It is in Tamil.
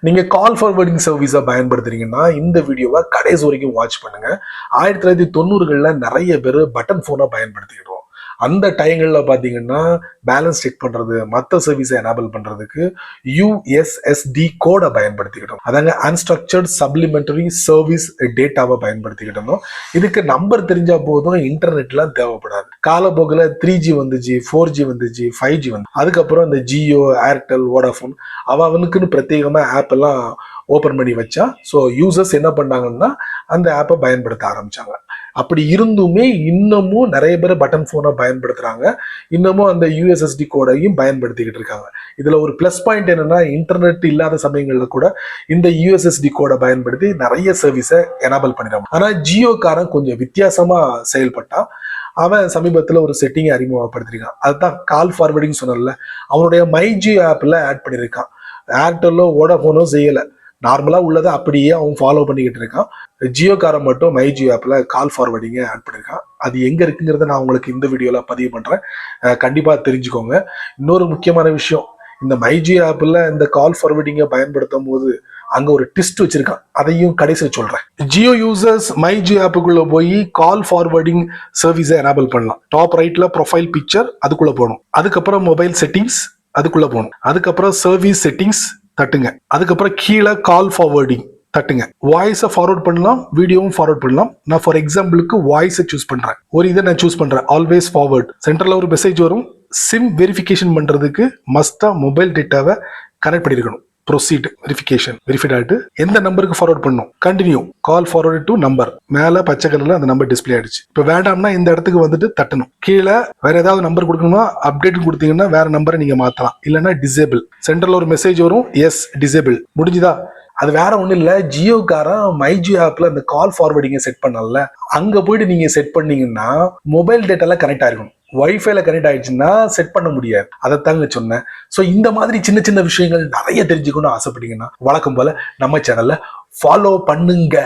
நீங்க கால் ஃபார்வர்டிங் சர்வீஸை பயன்படுத்துறீங்கன்னா இந்த வீடியோவை கடைசி வரைக்கும் வாட்ச் பண்ணுங்க. 1990களில் நிறைய பேர் பட்டன் போனை பயன்படுத்திக்கிட்டோம். அந்த டைங்களில் பார்த்தீங்கன்னா பேலன்ஸ் செக் பண்றது, மற்ற சர்வீஸை எனேபிள் பண்றதுக்கு யூஎஸ்எஸ்டி கோடை பயன்படுத்திக்கிட்டோம். அதாங்க அன்ஸ்ட்ரக்சர்ட் சப்ளிமெண்டரி சர்வீஸ் டேட்டாவை பயன்படுத்திக்கிட்டோம். இதுக்கு நம்பர் தெரிஞ்சா போதும், இன்டர்நெட்லாம் தேவைப்படாது. காலப்போக்கில் 3G வந்துச்சு, 4G வந்துச்சு, 5G வந்து அதுக்கப்புறம் இந்த ஜியோ, ஏர்டெல், வோடாஃபோன் அவனுக்குன்னு பிரத்யேகமாக ஆப் எல்லாம் ஓப்பன் பண்ணி வச்சா ஸோ யூசர்ஸ் என்ன பண்ணாங்கன்னா அந்த ஆப்பை பயன்படுத்த ஆரம்பிச்சாங்க. அப்படி இருந்துமே இன்னமும் நிறைய பேர் பட்டன் ஃபோனை பயன்படுத்துறாங்க. இன்னமும் அந்த யூஎஸ்எஸ்டி கோடையும் பயன்படுத்திக்கிட்டு இருக்காங்க. இதுல ஒரு பிளஸ் பாயிண்ட் என்னன்னா, இன்டர்நெட் இல்லாத சமயங்கள்ல கூட இந்த யூஎஸ்எஸ்டி கோடை பயன்படுத்தி நிறைய சர்வீஸை எனேபிள் பண்ணிடுறாங்க. ஆனா ஜியோக்காரன் கொஞ்சம் வித்தியாசமா செயல்பட்டான். அவன் சமீபத்தில் ஒரு செட்டிங்கை அறிமுகப்படுத்திருக்கான். அதுதான் கால் ஃபார்வர்டிங் சொன்னல, அவனுடைய மைஜியோ ஆப்ல ஆட் பண்ணியிருக்கான். ஏர்டெல்லோ வோடாஃபோனோ செய்யலை, நார்மலா உள்ளதை அப்படியே அவன் ஃபாலோ பண்ணிக்கிட்டு இருக்கான். ஜியோக்காரன் மட்டும் மை ஜியோ ஆப்ல கால் ஃபார்வர்டிங்கை ஆட் பண்ணியிருக்கான். அது எங்க இருக்குங்கிறத நான் உங்களுக்கு இந்த வீடியோல பதிவு பண்றேன், கண்டிப்பா தெரிஞ்சுக்கோங்க. இன்னொரு முக்கியமான விஷயம், இந்த மை ஜியோ ஆப்ல இந்த கால் ஃபார்வர்டிங்கை பயன்படுத்தும் போது அங்க ஒரு ட்விஸ்ட் வச்சிருக்கான், அதையும் கடைசியில் சொல்றேன். ஜியோ யூசர்ஸ் மை ஜியோ ஆப்புக்குள்ள போய் கால் ஃபார்வர்டிங் சர்வீஸை எனேபிள் பண்ணலாம். டாப் ரைட்ல ப்ரொஃபைல் பிக்சர் அதுக்குள்ள போகணும். அதுக்கப்புறம் மொபைல் செட்டிங்ஸ் அதுக்குள்ள போகணும். அதுக்கப்புறம் சர்வீஸ் செட்டிங்ஸ் தட்டுங்க. அதுக்கப்புறம் கீழே கால் ஃபார்வர்டிங் தட்டுங்க. வாய்ஸை ஃபார்வர்ட் பண்ணலாம், வீடியோவும் ஃபார்வர்ட் பண்ணலாம். நான் ஃபார் எக்ஸாம்பிளுக்கு வாய்ஸை சூஸ் பண்றேன். ஒரு இதை நான் சூஸ் பண்றேன், ஆல்வேஸ் ஃபார்வர்ட். சென்டர்ல ஒரு மெசேஜ் வரும், சிம் வெரிஃபிகேஷன் பண்றதுக்கு மஸ்டா மொபைல் டேட்டாவை கனெக்ட் பண்ணிருக்கணும். ப்ரொசீட் வெரிஃபிகேஷன் வெரிஃபைட் ஆகிட்டு எந்த நம்பருக்கு ஃபார்வர்ட் பண்ணணும், continue call forward to number. மேல பச்சை கலர்ல அந்த நம்பர் டிஸ்பிளே ஆயிடுச்சு. இப்போ வேண்டாம்னா இந்த இடத்துக்கு வந்துட்டு தட்டணும். கீழே வேற ஏதாவது நம்பர் கொடுக்கணும்னா அப்டேட் கொடுத்தீங்கன்னா வேற நம்பரை நீங்க மாத்தலாம், இல்லைன்னா டிசேபிள். சென்டர்ல ஒரு மெசேஜ் வரும், எஸ் டிசேபிள். முடிஞ்சுதா? அது வேற ஒன்றும் இல்லை, ஜியோக்காரன் மை ஜியோ ஆப்ல அந்த கால் ஃபார்வர்டிங்கை செட் பண்ணல, அங்க போயிட்டு நீங்க செட் பண்ணீங்கன்னா மொபைல் டேட்டால கனெக்ட் ஆயிருக்கணும். வைஃபைல கனெக்ட் ஆயிடுச்சுன்னா செட் பண்ண முடியாது. அதைத்தாங்க சொன்னேன். ஸோ இந்த மாதிரி சின்ன சின்ன விஷயங்கள் நிறைய தெரிஞ்சுக்கணும்னு ஆசைப்பட்டீங்கன்னா வழக்கம் போல நம்ம சேனல்ல ஃபாலோ பண்ணுங்க.